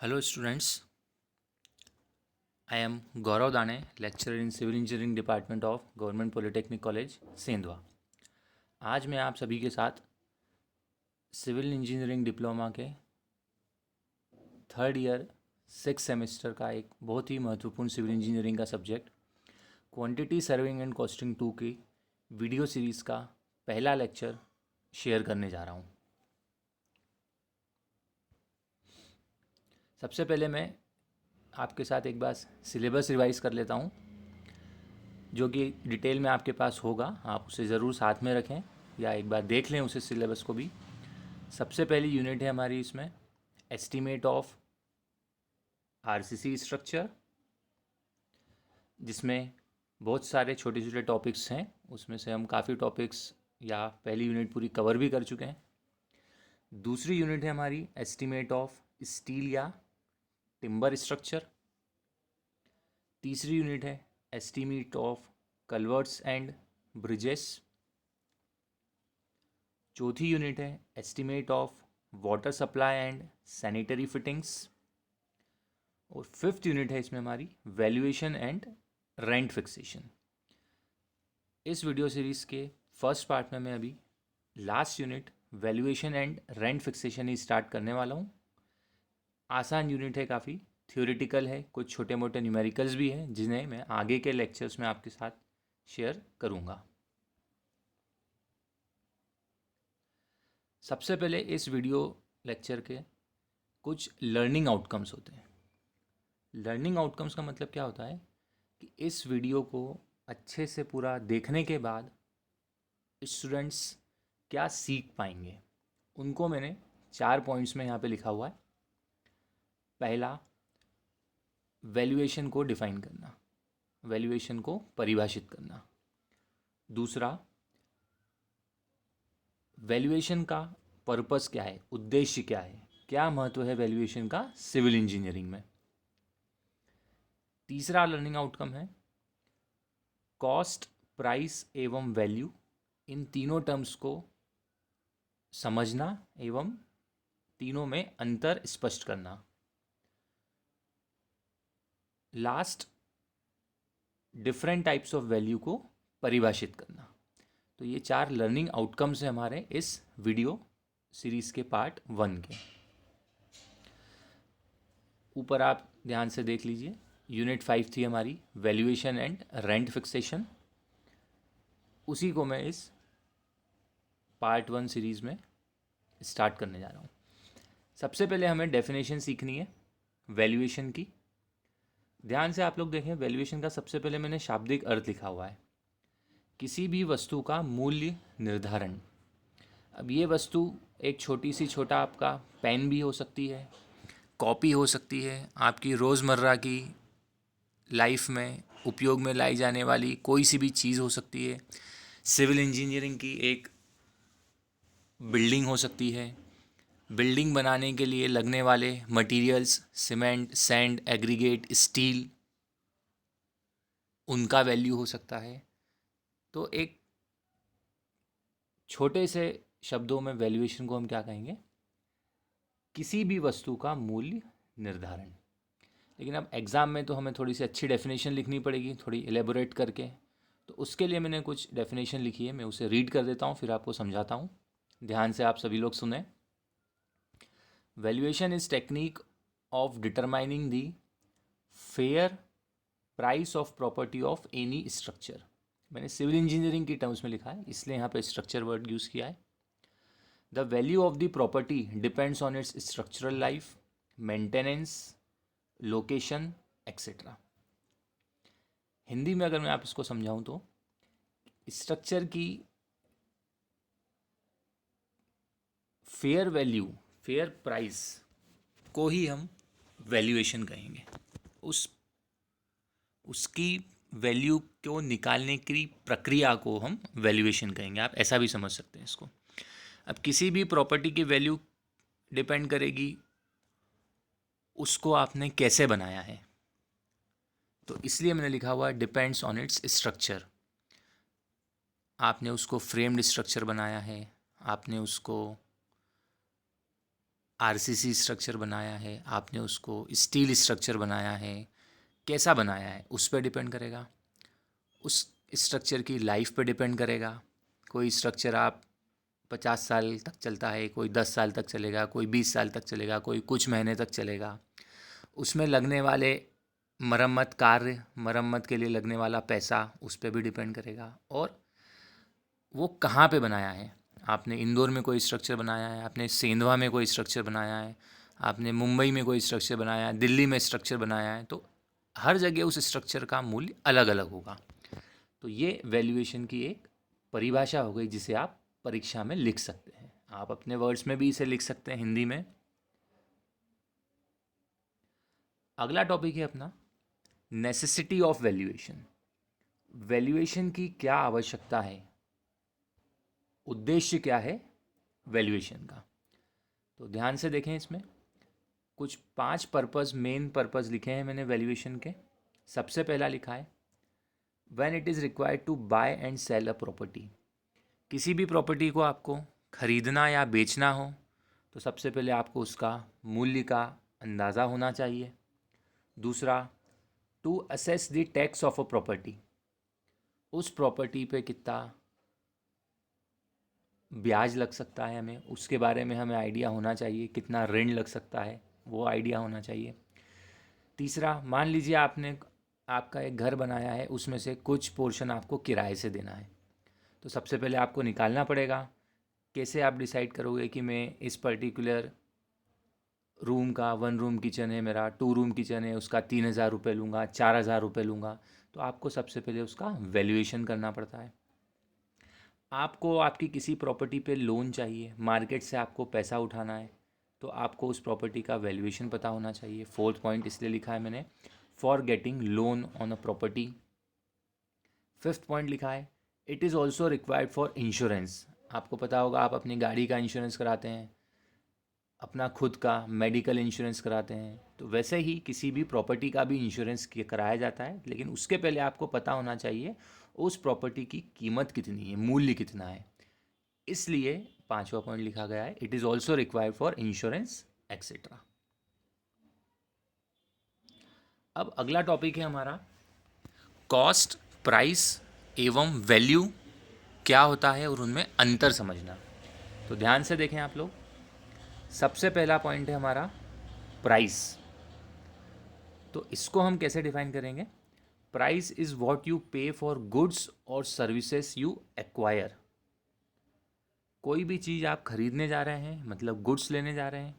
Hello students, I am Gaurav Dane, lecturer in Civil Engineering Department of Government Polytechnic College, Sendhwa. आज मैं आप सभी के साथ सिविल इंजीनियरिंग डिप्लोमा के थर्ड ईयर 6 सेमेस्टर का एक बहुत ही महत्वपूर्ण सिविल इंजीनियरिंग का subject quantity serving and costing 2 की वीडियो सीरीज़ का पहला लेक्चर शेयर करने जा रहा हूँ। सबसे पहले मैं आपके साथ एक बार सिलेबस रिवाइज कर लेता हूँ, जो कि डिटेल में आपके पास होगा। आप उसे ज़रूर साथ में रखें या एक बार देख लें उसे सिलेबस को भी। सबसे पहली यूनिट है हमारी इसमें एस्टीमेट ऑफ आरसीसी स्ट्रक्चर, जिसमें बहुत सारे छोटे छोटे टॉपिक्स हैं। उसमें से हम काफ़ी टॉपिक्स या पहली यूनिट पूरी कवर भी कर चुके हैं। दूसरी यूनिट है हमारी एस्टीमेट ऑफ स्टील या टिम्बर स्ट्रक्चर। तीसरी यूनिट है एस्टीमेट ऑफ कल्वर्ट्स एंड ब्रिजेस। चौथी यूनिट है estimate of water supply and sanitary fittings. और फिफ्थ यूनिट है इसमें हमारी वैल्यूएशन एंड रेंट फिक्सेशन। इस वीडियो सीरीज़ के फर्स्ट पार्ट में मैं अभी last unit valuation and rent fixation he start करने वाला हूँ। आसान यूनिट है, काफ़ी थ्योरेटिकल है, कुछ छोटे मोटे न्यूमेरिकल्स भी हैं जिन्हें मैं आगे के लेक्चर्स में आपके साथ शेयर करूँगा। सबसे पहले इस वीडियो लेक्चर के कुछ लर्निंग आउटकम्स होते हैं। लर्निंग आउटकम्स का मतलब क्या होता है कि इस वीडियो को अच्छे से पूरा देखने के बाद स्टूडेंट्स क्या सीख पाएंगे, उनको मैंने 4 पॉइंट्स में यहाँ पे लिखा हुआ है। पहला, वैल्यूएशन को डिफाइन करना, वैल्यूएशन को परिभाषित करना। दूसरा, वैल्यूएशन का पर्पस क्या है, उद्देश्य क्या है, क्या महत्व है वैल्यूएशन का सिविल इंजीनियरिंग में। तीसरा लर्निंग आउटकम है कॉस्ट, प्राइस एवं वैल्यू, इन तीनों टर्म्स को समझना एवं तीनों में अंतर स्पष्ट करना। Last, different types of value को परिभाषित करना। तो ये 4 लर्निंग आउटकम्स हैं हमारे इस वीडियो सीरीज़ के पार्ट 1 के। ऊपर आप ध्यान से देख लीजिए, यूनिट 5 थी हमारी वैल्यूएशन एंड रेंट फिक्सेशन। उसी को मैं इस पार्ट 1 सीरीज़ में स्टार्ट करने जा रहा हूँ। सबसे पहले हमें डेफिनेशन सीखनी है वैल्यूएशन की। ध्यान से आप लोग देखें, वैल्यूएशन का सबसे पहले मैंने शाब्दिक अर्थ लिखा हुआ है, किसी भी वस्तु का मूल्य निर्धारण। अब ये वस्तु एक छोटा आपका पेन भी हो सकती है, कॉपी हो सकती है, आपकी रोज़मर्रा की लाइफ में उपयोग में लाई जाने वाली कोई सी भी चीज़ हो सकती है। सिविल इंजीनियरिंग की एक बिल्डिंग हो सकती है, बिल्डिंग बनाने के लिए लगने वाले materials cement, sand, aggregate, steel, उनका वैल्यू हो सकता है। तो एक छोटे से शब्दों में वैल्यूएशन को हम क्या कहेंगे, किसी भी वस्तु का मूल्य निर्धारण। लेकिन अब एग्ज़ाम में तो हमें थोड़ी सी अच्छी डेफिनेशन लिखनी पड़ेगी, थोड़ी एलेबोरेट करके। तो उसके लिए मैंने कुछ डेफिनेशन लिखी है, मैं उसे रीड कर देता हूँ, फिर आपको समझाता हूँ। ध्यान से आप सभी लोग सुने। Valuation is technique of determining the fair price of property of any structure. मैंने सिविल इंजीनियरिंग की टर्म्स में लिखा है, इसलिए यहाँ पे स्ट्रक्चर वर्ड यूज़ किया है। The value of the property depends on it's structural life, maintenance, location, etcetera. Hindi में अगर मैं आप इसको समझाऊं तो स्ट्रक्चर की फेयर वैल्यू, फेयर प्राइस को ही हम वैल्यूएशन कहेंगे। उसकी वैल्यू को निकालने की प्रक्रिया को हम वैल्यूएशन कहेंगे। आप ऐसा भी समझ सकते हैं इसको। अब किसी भी प्रॉपर्टी की वैल्यू डिपेंड करेगी उसको आपने कैसे बनाया है, तो इसलिए मैंने लिखा हुआ डिपेंड्स ऑन इट्स स्ट्रक्चर। आपने उसको फ्रेम्ड स्ट्रक्चर बनाया है, आपने उसको आरसीसी स्ट्रक्चर बनाया है, आपने उसको स्टील स्ट्रक्चर बनाया है, कैसा बनाया है उस पर डिपेंड करेगा। उस स्ट्रक्चर की लाइफ पे डिपेंड करेगा। कोई स्ट्रक्चर आप 50 साल तक चलता है, कोई 10 साल तक चलेगा, कोई 20 साल तक चलेगा, कोई कुछ महीने तक चलेगा। उसमें लगने वाले मरम्मत के लिए लगने वाला पैसा उस पर भी डिपेंड करेगा। और वो कहाँ पे बनाया है, आपने इंदौर में कोई स्ट्रक्चर बनाया है, आपने सेंधवा में कोई स्ट्रक्चर बनाया है, आपने मुंबई में कोई स्ट्रक्चर बनाया है, दिल्ली में स्ट्रक्चर बनाया है, तो हर जगह उस स्ट्रक्चर का मूल्य अलग अलग होगा। तो ये वैल्यूएशन की एक परिभाषा हो गई जिसे आप परीक्षा में लिख सकते हैं। आप अपने वर्ड्स में भी इसे लिख सकते हैं हिंदी में। अगला टॉपिक है अपना नेसेसिटी ऑफ वैल्यूएशन। वैल्यूएशन की क्या आवश्यकता है, उद्देश्य क्या है वैल्यूएशन का। तो ध्यान से देखें, इसमें कुछ 5 मेन पर्पस लिखे हैं मैंने वैल्यूएशन के। सबसे पहला लिखा है when it is required to buy and sell a property. किसी भी प्रॉपर्टी को आपको खरीदना या बेचना हो तो सबसे पहले आपको उसका मूल्य का अंदाज़ा होना चाहिए। दूसरा, to assess the tax of a property. उस प्रॉपर्टी पे कितना ब्याज लग सकता है हमें उसके बारे में हमें आइडिया होना चाहिए, कितना ऋण लग सकता है वो आइडिया होना चाहिए। तीसरा, मान लीजिए आपका एक घर बनाया है, उसमें से कुछ पोर्शन आपको किराए से देना है, तो सबसे पहले आपको निकालना पड़ेगा। कैसे आप डिसाइड करोगे कि मैं इस पर्टिकुलर रूम का 1 रूम किचन है मेरा, 2 रूम किचन है, उसका 3,000 रुपये लूँगा, 4,000 रुपये लूँगा। तो आपको सबसे पहले उसका वैल्यूएशन करना पड़ता है। आपको आपकी किसी प्रॉपर्टी पे लोन चाहिए, मार्केट से आपको पैसा उठाना है, तो आपको उस प्रॉपर्टी का वैल्यूएशन पता होना चाहिए। 4th पॉइंट इसलिए लिखा है मैंने, for getting loan on a property. 5th point लिखा है it is also required for insurance. आपको पता होगा आप अपनी गाड़ी का इंश्योरेंस कराते हैं, अपना खुद का मेडिकल इंश्योरेंस कराते हैं, तो वैसे ही किसी भी प्रॉपर्टी का भी इंश्योरेंस कराया जाता है। लेकिन उसके पहले आपको पता होना चाहिए उस प्रॉपर्टी की कीमत कितनी है, मूल्य कितना है। इसलिए 5वां पॉइंट लिखा गया है it is also required for insurance etcetera. अब अगला टॉपिक है हमारा कॉस्ट, प्राइस एवं वैल्यू क्या होता है और उनमें अंतर समझना। तो ध्यान से देखें आप लोग, सबसे पहला पॉइंट है हमारा प्राइस। तो इसको हम कैसे डिफाइन करेंगे, प्राइस इज़ व्हाट यू पे फॉर गुड्स और सर्विसेज यू एक्वायर। कोई भी चीज़ आप खरीदने जा रहे हैं मतलब गुड्स लेने जा रहे हैं,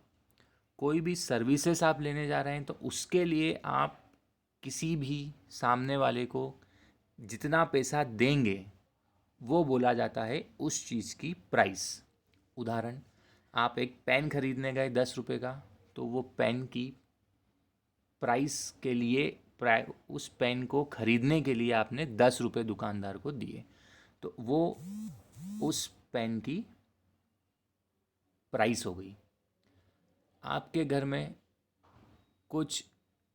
कोई भी सर्विसेज आप लेने जा रहे हैं, तो उसके लिए आप किसी भी सामने वाले को जितना पैसा देंगे वो बोला जाता है उस चीज़ की प्राइस। उदाहरण, आप एक पेन खरीदने गए 10 रुपये का, तो वो पेन की प्राइस के लिए उस पेन को खरीदने के लिए आपने 10 रुपये दुकानदार को दिए, तो वो उस पेन की प्राइस हो गई। आपके घर में कुछ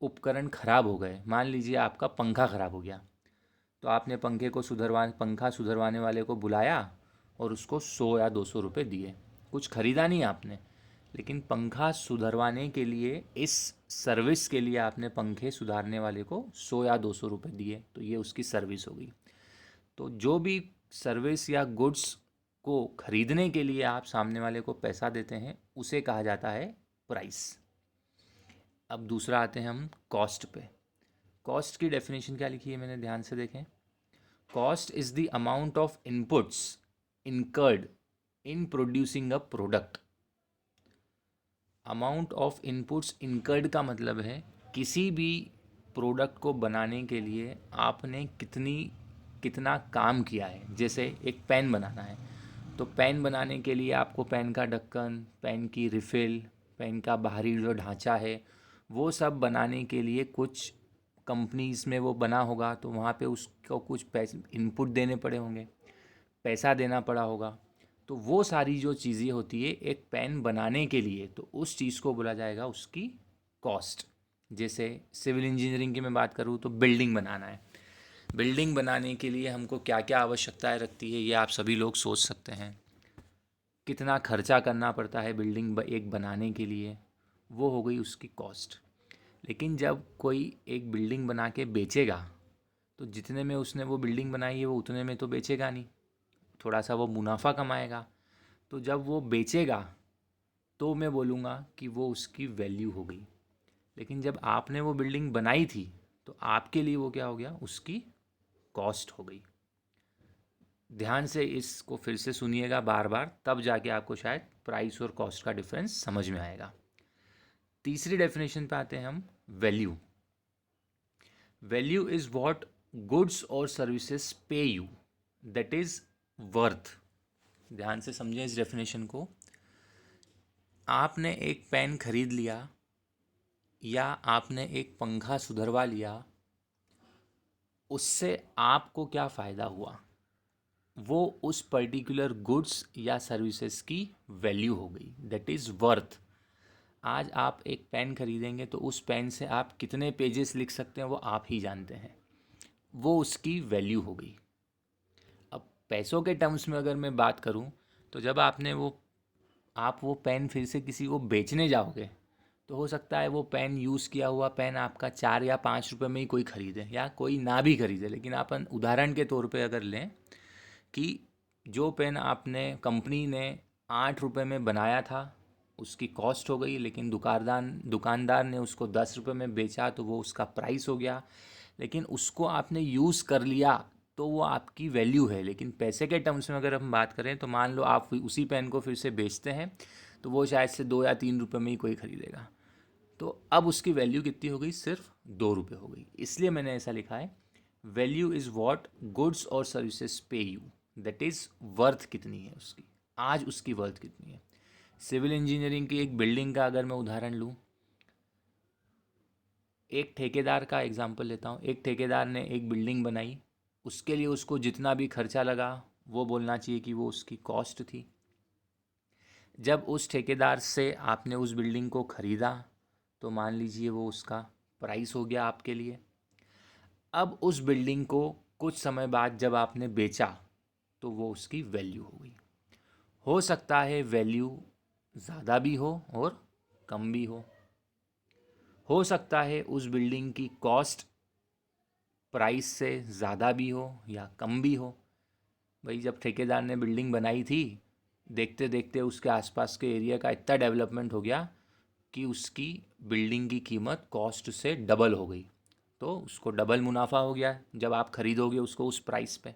उपकरण खराब हो गए, मान लीजिए आपका पंखा खराब हो गया, तो आपने पंखा सुधरवाने वाले को बुलाया और उसको 100 या 200 रुपये दिए। कुछ खरीदा नहीं आपने, लेकिन पंखा सुधरवाने के लिए, इस सर्विस के लिए आपने पंखे सुधारने वाले को 100 या 200 रुपये दिए, तो ये उसकी सर्विस हो गई। तो जो भी सर्विस या गुड्स को खरीदने के लिए आप सामने वाले को पैसा देते हैं उसे कहा जाता है प्राइस। अब दूसरा आते हैं हम कॉस्ट पे। कॉस्ट की डेफिनेशन क्या लिखी है मैंने, ध्यान से देखें। Cost is the amount of inputs incurred in producing a product. Amount of inputs incurred का मतलब है किसी भी प्रोडक्ट को बनाने के लिए आपने कितना काम किया है। जैसे एक पेन बनाना है, तो पेन बनाने के लिए आपको पेन का ढक्कन, पेन की रिफ़िल, पेन का बाहरी जो ढांचा है, वो सब बनाने के लिए कुछ कंपनीज़ में वो बना होगा, तो वहाँ पे उसको कुछ पैसे इनपुट देने पड़े होंगे, पैसा देना पड़ा होगा। तो वो सारी जो चीज़ें होती है एक पेन बनाने के लिए, तो उस चीज़ को बोला जाएगा उसकी कॉस्ट। जैसे सिविल इंजीनियरिंग की मैं बात करूँ तो बिल्डिंग बनाना है, बिल्डिंग बनाने के लिए हमको क्या क्या आवश्यकताएं रखती है ये आप सभी लोग सोच सकते हैं। कितना खर्चा करना पड़ता है बिल्डिंग एक बनाने के लिए, वो हो गई उसकी कॉस्ट। लेकिन जब कोई एक बिल्डिंग बना के बेचेगा तो जितने में उसने वो बिल्डिंग बनाई है वो उतने में तो बेचेगा नहीं, थोड़ा सा वो मुनाफा कमाएगा। तो जब वो बेचेगा तो मैं बोलूँगा कि वो उसकी वैल्यू हो गई। लेकिन जब आपने वो बिल्डिंग बनाई थी तो आपके लिए वो क्या हो गया, उसकी कॉस्ट हो गई। ध्यान से इसको फिर से सुनिएगा बार बार, तब जाके आपको शायद प्राइस और कॉस्ट का डिफरेंस समझ में आएगा। तीसरी डेफिनेशन पे आते हैं हम, value. Value is what goods और सर्विसेज पे यू, दैट इज वर्थ। ध्यान से समझें इस डेफिनेशन को। आपने एक पेन खरीद लिया या आपने एक पंखा सुधरवा लिया, उससे आपको क्या फ़ायदा हुआ, वो उस पर्टिकुलर गुड्स या सर्विसेज की वैल्यू हो गई, दैट इज़ वर्थ। आज आप एक पेन खरीदेंगे तो उस पेन से आप कितने पेजेस लिख सकते हैं वो आप ही जानते हैं, वो उसकी वैल्यू हो गई। अब पैसों के टर्म्स में अगर मैं बात करूं तो जब आप वो पेन फिर से किसी को बेचने जाओगे तो हो सकता है वो पेन, यूज़ किया हुआ पेन आपका 4 या 5 रुपये में ही कोई ख़रीदे या कोई ना भी ख़रीदे। लेकिन अपन उदाहरण के तौर पे अगर लें कि जो पेन आपने, कंपनी ने 8 रुपये में बनाया था, उसकी कॉस्ट हो गई, लेकिन दुकानदार ने उसको 10 रुपये में बेचा तो वो उसका प्राइस हो गया। लेकिन उसको आपने यूज़ कर लिया तो वो आपकी वैल्यू है। लेकिन पैसे के टर्म्स में अगर हम बात करें तो मान लो आप उसी पेन को फिर से बेचते हैं तो वो शायद से 2 या 3 रुपये में ही कोई ख़रीदेगा। तो अब उसकी वैल्यू कितनी हो गई, सिर्फ 2 रुपये हो गई। इसलिए मैंने ऐसा लिखा है, वैल्यू इज़ वॉट गुड्स और सर्विसेज पे यू, दैट इज़ वर्थ कितनी है उसकी, आज उसकी वर्थ कितनी है। सिविल इंजीनियरिंग की एक बिल्डिंग का अगर मैं उदाहरण लूँ, एक ठेकेदार का एग्जांपल लेता हूँ। एक ठेकेदार ने एक बिल्डिंग बनाई, उसके लिए उसको जितना भी खर्चा लगा वो बोलना चाहिए कि वो उसकी कॉस्ट थी। जब उस ठेकेदार से आपने उस बिल्डिंग को ख़रीदा तो मान लीजिए वो उसका प्राइस हो गया आपके लिए। अब उस बिल्डिंग को कुछ समय बाद जब आपने बेचा तो वो उसकी वैल्यू हो गई। हो सकता है वैल्यू ज़्यादा भी हो और कम भी हो सकता है उस बिल्डिंग की कॉस्ट प्राइस से ज़्यादा भी हो या कम भी हो। भाई जब ठेकेदार ने बिल्डिंग बनाई थी, देखते देखते उसके आसपास के एरिया का इतना डेवलपमेंट हो गया कि उसकी बिल्डिंग की कीमत कॉस्ट से डबल हो गई, तो उसको डबल मुनाफा हो गया जब आप ख़रीदोगे उसको उस प्राइस पे।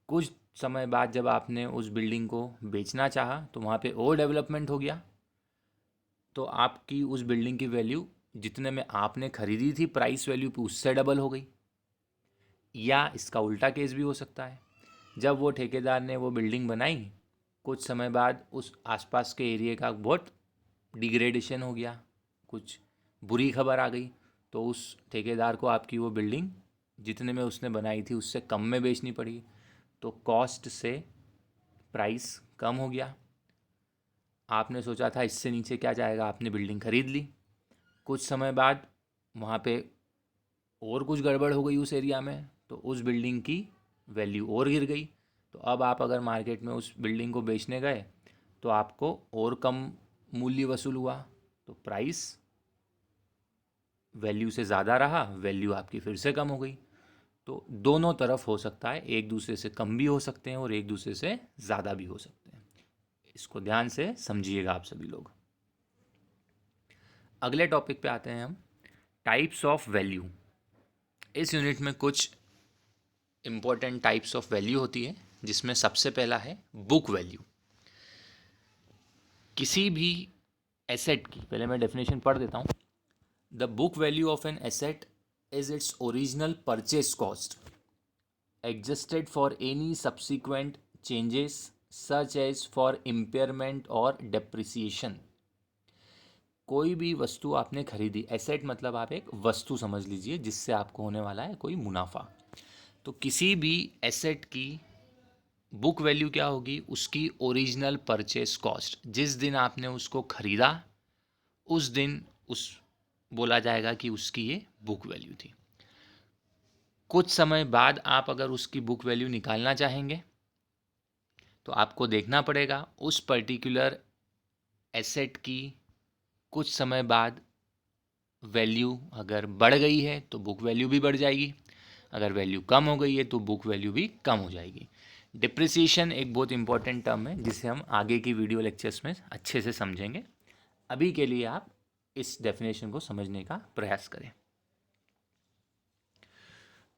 कुछ समय बाद जब आपने उस बिल्डिंग को बेचना चाहा तो वहाँ पे और डेवलपमेंट हो गया, तो आपकी उस बिल्डिंग की वैल्यू जितने में आपने ख़रीदी थी प्राइस वैल्यू पे, उससे डबल हो गई। या इसका उल्टा केस भी हो सकता है, जब वो ठेकेदार ने वो बिल्डिंग बनाई, कुछ समय बाद उस आसपास के एरिया का बहुत डिग्रेडेशन हो गया, कुछ बुरी खबर आ गई, तो उस ठेकेदार को आपकी वो बिल्डिंग जितने में उसने बनाई थी उससे कम में बेचनी पड़ी, तो कॉस्ट से प्राइस कम हो गया। आपने सोचा था इससे नीचे क्या जाएगा, आपने बिल्डिंग खरीद ली। कुछ समय बाद वहाँ पे और कुछ गड़बड़ हो गई उस एरिया में, तो उस बिल्डिंग की वैल्यू और गिर गई। तो अब आप अगर मार्केट में उस बिल्डिंग को बेचने गए तो आपको और कम मूल्य वसूल हुआ, तो प्राइस वैल्यू से ज़्यादा रहा, वैल्यू आपकी फिर से कम हो गई। तो दोनों तरफ हो सकता है, एक दूसरे से कम भी हो सकते हैं और एक दूसरे से ज़्यादा भी हो सकते हैं। इसको ध्यान से समझिएगा आप सभी लोग। अगले टॉपिक पे आते हैं हम, टाइप्स ऑफ वैल्यू। इस यूनिट में कुछ इम्पोर्टेंट टाइप्स ऑफ वैल्यू होती है, जिसमें सबसे पहला है बुक वैल्यू। किसी भी एसेट की, पहले मैं डेफिनेशन पढ़ देता हूँ। The book value of an asset is its original purchase cost adjusted for any subsequent changes such as for impairment और डेप्रिसिएशन। कोई भी वस्तु आपने खरीदी, एसेट मतलब आप एक वस्तु समझ लीजिए जिससे आपको होने वाला है कोई मुनाफा। तो किसी भी एसेट की बुक वैल्यू क्या होगी, उसकी ओरिजिनल परचेस कॉस्ट। जिस दिन आपने उसको खरीदा उस दिन उस बोला जाएगा कि उसकी ये बुक वैल्यू थी। कुछ समय बाद आप अगर उसकी बुक वैल्यू निकालना चाहेंगे तो आपको देखना पड़ेगा उस पर्टिकुलर एसेट की कुछ समय बाद वैल्यू अगर बढ़ गई है तो बुक वैल्यू भी बढ़ जाएगी, अगर वैल्यू कम हो गई है तो बुक वैल्यू भी कम हो जाएगी। डिप्रिसिएशन एक बहुत इंपॉर्टेंट टर्म है जिसे हम आगे की वीडियो लेक्चर्स में अच्छे से समझेंगे। अभी के लिए आप इस डेफिनेशन को समझने का प्रयास करें।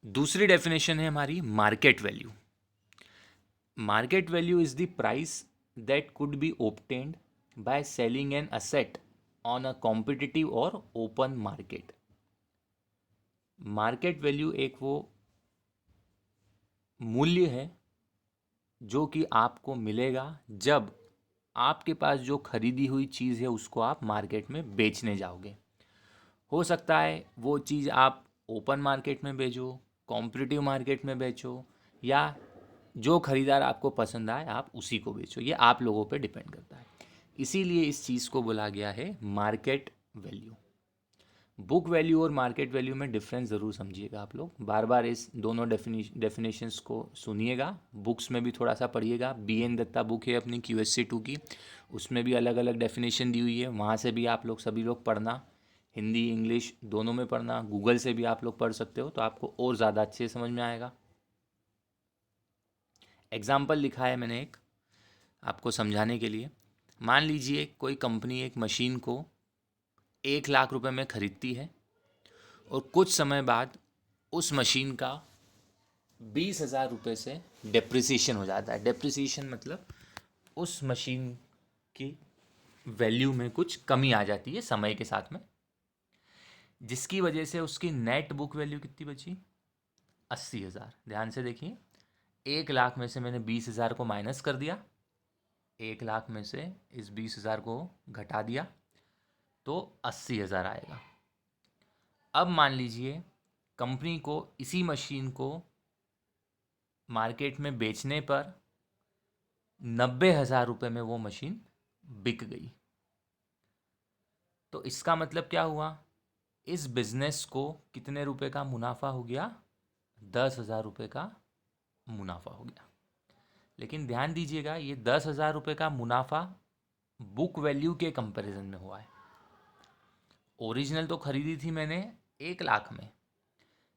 दूसरी डेफिनेशन है हमारी market value. Market value is the price that could be obtained by selling an asset on a competitive और ओपन मार्केट। मार्केट वैल्यू एक वो मूल्य है जो कि आपको मिलेगा जब आपके पास जो खरीदी हुई चीज़ है उसको आप मार्केट में बेचने जाओगे। हो सकता है वो चीज़ आप ओपन मार्केट में बेचो, कॉम्पिटिटिव मार्केट में बेचो, या जो खरीदार आपको पसंद आए आप उसी को बेचो। ये आप लोगों पे डिपेंड करता है। इसीलिए इस चीज़ को बोला गया है मार्केट वैल्यू। बुक वैल्यू और मार्केट वैल्यू में डिफरेंस ज़रूर समझिएगा आप लोग। बार बार इस दोनों डेफिनेशंस को सुनिएगा, बुक्स में भी थोड़ा सा पढ़िएगा। BN दत्ता बुक है अपनी QSC2 की, उसमें भी अलग अलग डेफिनेशन दी हुई है, वहाँ से भी आप लोग सभी लोग पढ़ना। हिंदी इंग्लिश दोनों में पढ़ना, गूगल से भी आप लोग पढ़ सकते हो तो आपको और ज़्यादा अच्छे से समझ में आएगा। एग्जाम्पल लिखा है मैंने एक आपको समझाने के लिए। मान लीजिए कोई कंपनी एक मशीन को 1 लाख रुपए में ख़रीदती है और कुछ समय बाद उस मशीन का 20,000 रुपये से डेप्रिसिएशन हो जाता है। डेप्रिसिएशन मतलब उस मशीन की वैल्यू में कुछ कमी आ जाती है समय के साथ में, जिसकी वजह से उसकी नेट बुक वैल्यू कितनी बची? 80,000। ध्यान से देखिए, 1 लाख में से मैंने 20,000 को माइनस कर दिया, 1 लाख में से इस 20,000 को घटा दिया तो 80,000 आएगा। अब मान लीजिए कंपनी को इसी मशीन को मार्केट में बेचने पर 90,000 रुपये में वो मशीन बिक गई। तो इसका मतलब क्या हुआ? इस बिजनेस को कितने रुपए का मुनाफा हो गया? 10,000 रुपये का मुनाफा हो गया। लेकिन ध्यान दीजिएगा, ये 10,000 रुपये का मुनाफा बुक वैल्यू के कंपैरिजन में हुआ है। ओरिजिनल तो खरीदी थी मैंने 1 लाख में,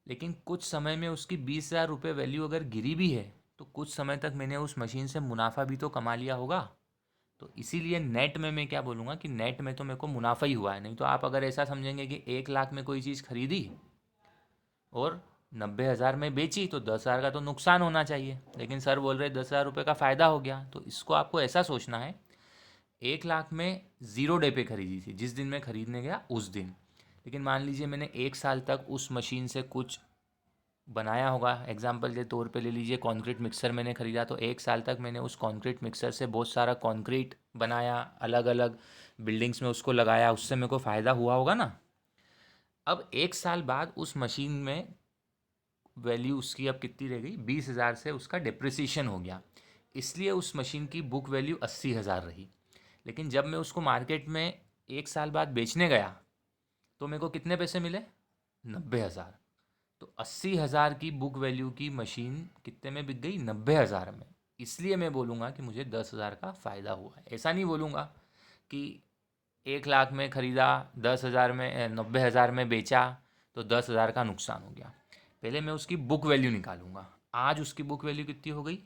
लेकिन कुछ समय में उसकी 20,000 रुपये वैल्यू अगर गिरी भी है तो कुछ समय तक मैंने उस मशीन से मुनाफा भी तो कमा लिया होगा। तो इसीलिए नेट में मैं क्या बोलूँगा कि नेट में तो मेरे को मुनाफा ही हुआ है। नहीं तो आप अगर ऐसा समझेंगे कि 1 लाख में कोई चीज़ खरीदी और 90,000 में बेची तो 10,000 का तो नुकसान होना चाहिए, लेकिन सर बोल रहे 10,000 रुपये का फ़ायदा हो गया। तो इसको आपको ऐसा सोचना है, 1 लाख में 0 डे पे खरीदी थी, जिस दिन मैं खरीदने गया उस दिन, लेकिन मान लीजिए मैंने 1 साल तक उस मशीन से कुछ बनाया होगा। एग्जाम्पल के तौर पे ले लीजिए, कंक्रीट मिक्सर मैंने ख़रीदा तो 1 साल तक मैंने उस कंक्रीट मिक्सर से बहुत सारा कंक्रीट बनाया, अलग अलग बिल्डिंग्स में उसको लगाया, उससे मेरे को फ़ायदा हुआ होगा ना। अब 1 साल बाद उस मशीन में वैल्यू उसकी अब कितनी रह गई? 20,000 से उसका डिप्रिसिएशन हो गया, इसलिए उस मशीन की बुक वैल्यू 80,000 रही। लेकिन जब मैं उसको मार्केट में 1 साल बाद बेचने गया तो मेरे को कितने पैसे मिले? 90,000। तो 80,000 की बुक वैल्यू की मशीन कितने में बिक गई? 90,000 में। इसलिए मैं बोलूँगा कि मुझे 10,000 का फ़ायदा हुआ है। ऐसा नहीं बोलूँगा कि 1 लाख में ख़रीदा, 10,000 में 90,000 में बेचा तो 10,000 का नुकसान हो गया। पहले मैं उसकी बुक वैल्यू निकालूंगा। आज उसकी बुक वैल्यू कितनी हो गई?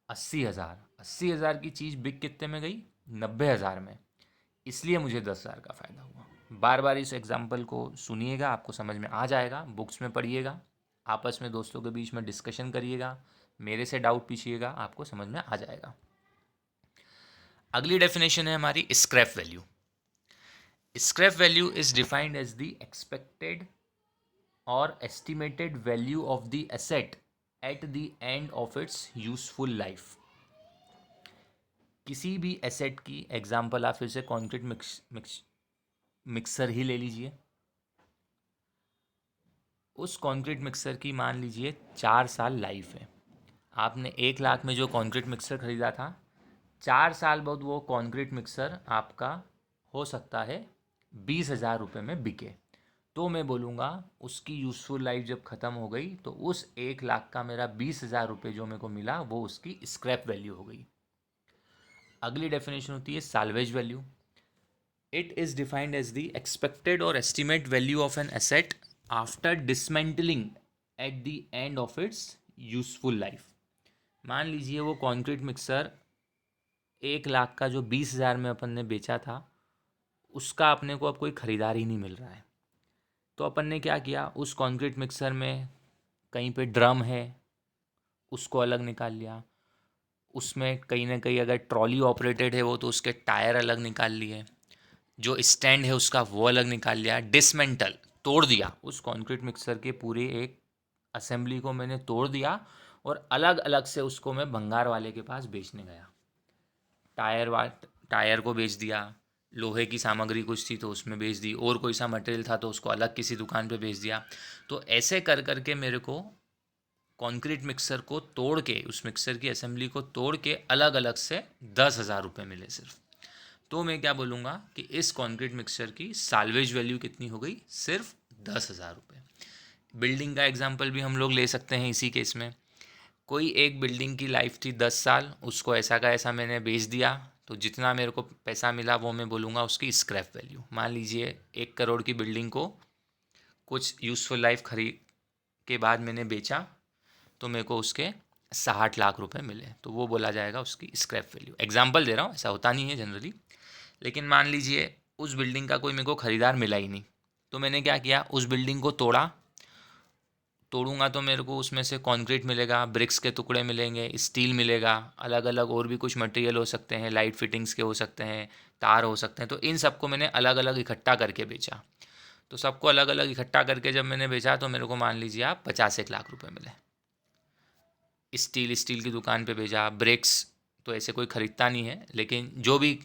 80,000। 80,000 की चीज़ बिक कितने में गई? 90,000 में। इसलिए मुझे 10,000 का फ़ायदा हुआ। बार बार इस एग्जाम्पल को सुनिएगा, आपको समझ में आ जाएगा। बुक्स में पढ़िएगा, आपस में दोस्तों के बीच में डिस्कशन करिएगा, मेरे से डाउट पूछिएगा, आपको समझ में आ जाएगा। अगली डेफिनेशन है हमारी scrap value. Scrap value is defined as the expected और estimated value of the asset at the end of its useful life। किसी भी एसेट की एग्जाम्पल आप फिर से कॉन्क्रीट मिक्सर ही ले लीजिए। उस कॉन्क्रीट मिक्सर की मान लीजिए 4 साल लाइफ है। आपने 1 लाख में जो कॉन्क्रीट मिक्सर ख़रीदा था, 4 साल बाद वो कॉन्क्रीट मिक्सर आपका हो सकता है 20,000 रुपये में बिके। तो मैं बोलूँगा उसकी यूज़फुल लाइफ जब ख़त्म हो गई तो उस 1 लाख का मेरा 20,000 रुपये जो मेरे को मिला वो उसकी स्क्रैप वैल्यू हो गई। अगली डेफिनेशन होती है salvage value. It is defined as the expected और estimate value of an asset after dismantling at the end of its useful life. मान लीजिए वो कॉन्क्रीट मिक्सर 1 लाख का जो 20,000 में अपन ने बेचा था, उसका अपने को अब कोई ख़रीदार ही नहीं मिल रहा है. तो अपन ने क्या किया, उस कॉन्क्रीट मिक्सर में कहीं पे ड्रम है उसको अलग निकाल लिया, उसमें कहीं ना कहीं अगर ट्रॉली ऑपरेटेड है वो तो उसके टायर अलग निकाल लिए, जो स्टैंड है उसका वो अलग निकाल लिया, डिसमेंटल तोड़ दिया. उस कॉन्क्रीट मिक्सर के पूरे एक असेंबली को मैंने तोड़ दिया और अलग अलग से उसको मैं भंगार वाले के पास बेचने गया. टायर को बेच दिया, लोहे की सामग्री कुछ थी तो उसमें बेच दी, और कोई सा मटेरियल था तो उसको अलग किसी दुकान पे बेच दिया. तो ऐसे कर करके मेरे को कॉन्क्रीट मिक्सर को तोड़ के, उस मिक्सर की असेंबली को तोड़ के अलग अलग से 10,000 रुपये मिले सिर्फ. तो मैं क्या बोलूँगा कि इस कॉन्क्रीट मिक्सर की साल्वेज वैल्यू कितनी हो गई, सिर्फ 10,000 रुपये. बिल्डिंग का एग्जाम्पल भी हम लोग ले सकते हैं इसी केस में. कोई एक बिल्डिंग की लाइफ थी 10 साल, उसको ऐसा का ऐसा मैंने बेच दिया, तो जितना मेरे को पैसा मिला वो मैं बोलूँगा उसकी स्क्रैप वैल्यू. मान लीजिए 1 करोड़ की बिल्डिंग को कुछ यूज़फुल लाइफ खरीद के बाद मैंने बेचा तो मेरे को उसके 60 लाख रुपए मिले, तो वो बोला जाएगा उसकी स्क्रैप वैल्यू. एग्जाम्पल दे रहा हूँ, ऐसा होता नहीं है जनरली. लेकिन मान लीजिए उस बिल्डिंग का कोई मेरे को ख़रीदार मिला ही नहीं, तो मैंने क्या किया, उस बिल्डिंग को तोड़ूंगा तो मेरे को उसमें से कंक्रीट मिलेगा, ब्रिक्स के टुकड़े मिलेंगे, स्टील मिलेगा, अलग अलग और भी कुछ मटेरियल हो सकते हैं, लाइट फिटिंग्स के हो सकते हैं, तार हो सकते हैं. तो इन सबको मैंने अलग अलग इकट्ठा करके बेचा. तो सबको अलग अलग इकट्ठा करके जब मैंने बेचा तो मेरे को मान लीजिए आप 50 लाख रुपए मिले. स्टील की दुकान पे भेजा, ब्रिक्स तो ऐसे कोई ख़रीदता नहीं है, लेकिन जो भी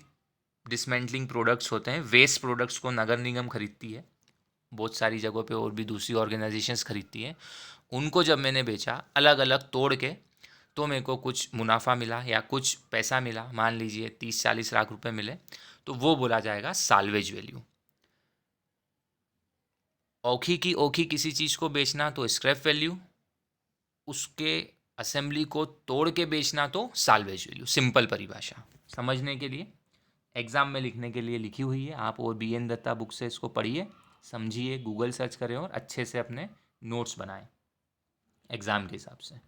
डिसमेंटलिंग प्रोडक्ट्स होते हैं, वेस्ट प्रोडक्ट्स को नगर निगम खरीदती है, बहुत सारी जगहों पे और भी दूसरी ऑर्गेनाइजेशंस खरीदती हैं. उनको जब मैंने बेचा अलग अलग तोड़ के, तो मेरे को कुछ मुनाफा मिला या कुछ पैसा मिला, मान लीजिए 30-40 लाख रुपए मिले, तो वो बोला जाएगा साल्वेज वैल्यू. औखी की औखी किसी चीज़ को बेचना तो स्क्रैप वैल्यू, उसके असेंबली को तोड़ के बेचना तो साल्वेज वैल्यू. सिंपल परिभाषा समझने के लिए, एग्ज़ाम में लिखने के लिए लिखी हुई है. आप और BN दत्ता बुक से इसको पढ़िए, समझिए, गूगल सर्च करें और अच्छे से अपने नोट्स बनाएं एग्ज़ाम के हिसाब से.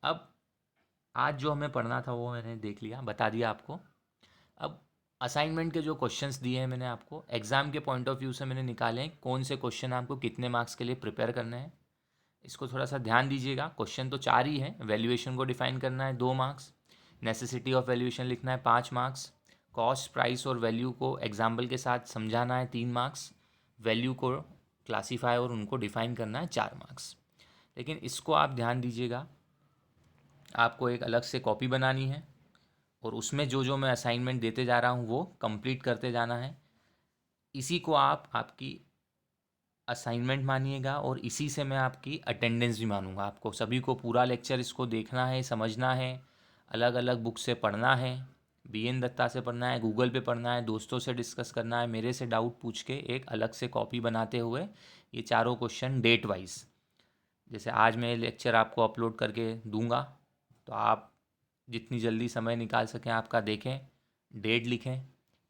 अब आज जो हमें पढ़ना था वो मैंने देख लिया, बता दिया आपको. अब असाइनमेंट के जो क्वेश्चंस दिए हैं मैंने आपको एग्ज़ाम के पॉइंट ऑफ व्यू से मैंने निकाले हैं, कौन से क्वेश्चन आपको कितने मार्क्स के लिए प्रिपेयर करने हैं. इसको थोड़ा सा ध्यान दीजिएगा. क्वेश्चन तो 4 ही हैं. वैल्यूएशन को डिफाइन करना है 2 मार्क्स, नेसेसिटी ऑफ वैल्यूएशन लिखना है 5 मार्क्स, कॉस्ट प्राइस और वैल्यू को एग्जाम्पल के साथ समझाना है 3 मार्क्स, वैल्यू को क्लासीफाई और उनको डिफाइन करना है 4 मार्क्स. लेकिन इसको आप ध्यान दीजिएगा, आपको एक अलग से कॉपी बनानी है और उसमें जो जो मैं असाइनमेंट देते जा रहा हूँ वो कंप्लीट करते जाना है. इसी को आप आपकी असाइनमेंट मानिएगा और इसी से मैं आपकी अटेंडेंस भी मानूंगा. आपको सभी को पूरा लेक्चर इसको देखना है, समझना है, अलग अलग बुक से पढ़ना है, BN दत्ता से पढ़ना है, गूगल पे पढ़ना है, दोस्तों से डिस्कस करना है, मेरे से डाउट पूछ के एक अलग से कॉपी बनाते हुए ये चारों क्वेश्चन डेट वाइज, जैसे आज मैं लेक्चर आपको अपलोड करके दूंगा तो आप जितनी जल्दी समय निकाल सकें आपका देखें, डेट लिखें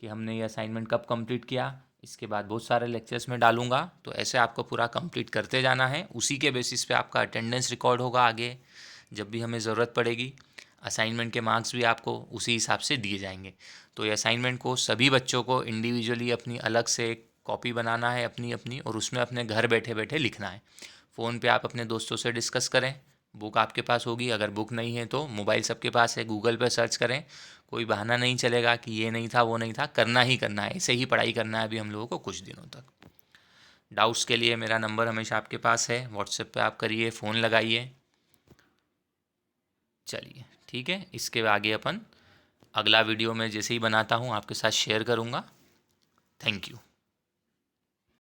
कि हमने ये असाइनमेंट कब कंप्लीट किया. इसके बाद बहुत सारे लेक्चर्स में डालूंगा, तो ऐसे आपको पूरा कंप्लीट करते जाना है. उसी के बेसिस पे आपका अटेंडेंस रिकॉर्ड होगा आगे जब भी हमें ज़रूरत पड़ेगी. असाइनमेंट के मार्क्स भी आपको उसी हिसाब से दिए जाएंगे. तो ये असाइनमेंट को सभी बच्चों को इंडिविजुअली अपनी अलग से एक कॉपी बनाना है अपनी अपनी, और उसमें अपने घर बैठे बैठे लिखना है. फ़ोन पे आप अपने दोस्तों से डिस्कस करें, बुक आपके पास होगी, अगर बुक नहीं है तो मोबाइल सबके पास है, गूगल पे सर्च करें. कोई बहाना नहीं चलेगा कि ये नहीं था वो नहीं था, करना ही करना है, ऐसे ही पढ़ाई करना है अभी हम लोगों को कुछ दिनों तक. डाउट्स के लिए मेरा नंबर हमेशा आपके पास है, व्हाट्सएप पे आप करिए, फ़ोन लगाइए. चलिए ठीक है, इसके आगे अपन अगला वीडियो में जैसे ही बनाता हूँ आपके साथ शेयर करूँगा. Thank you.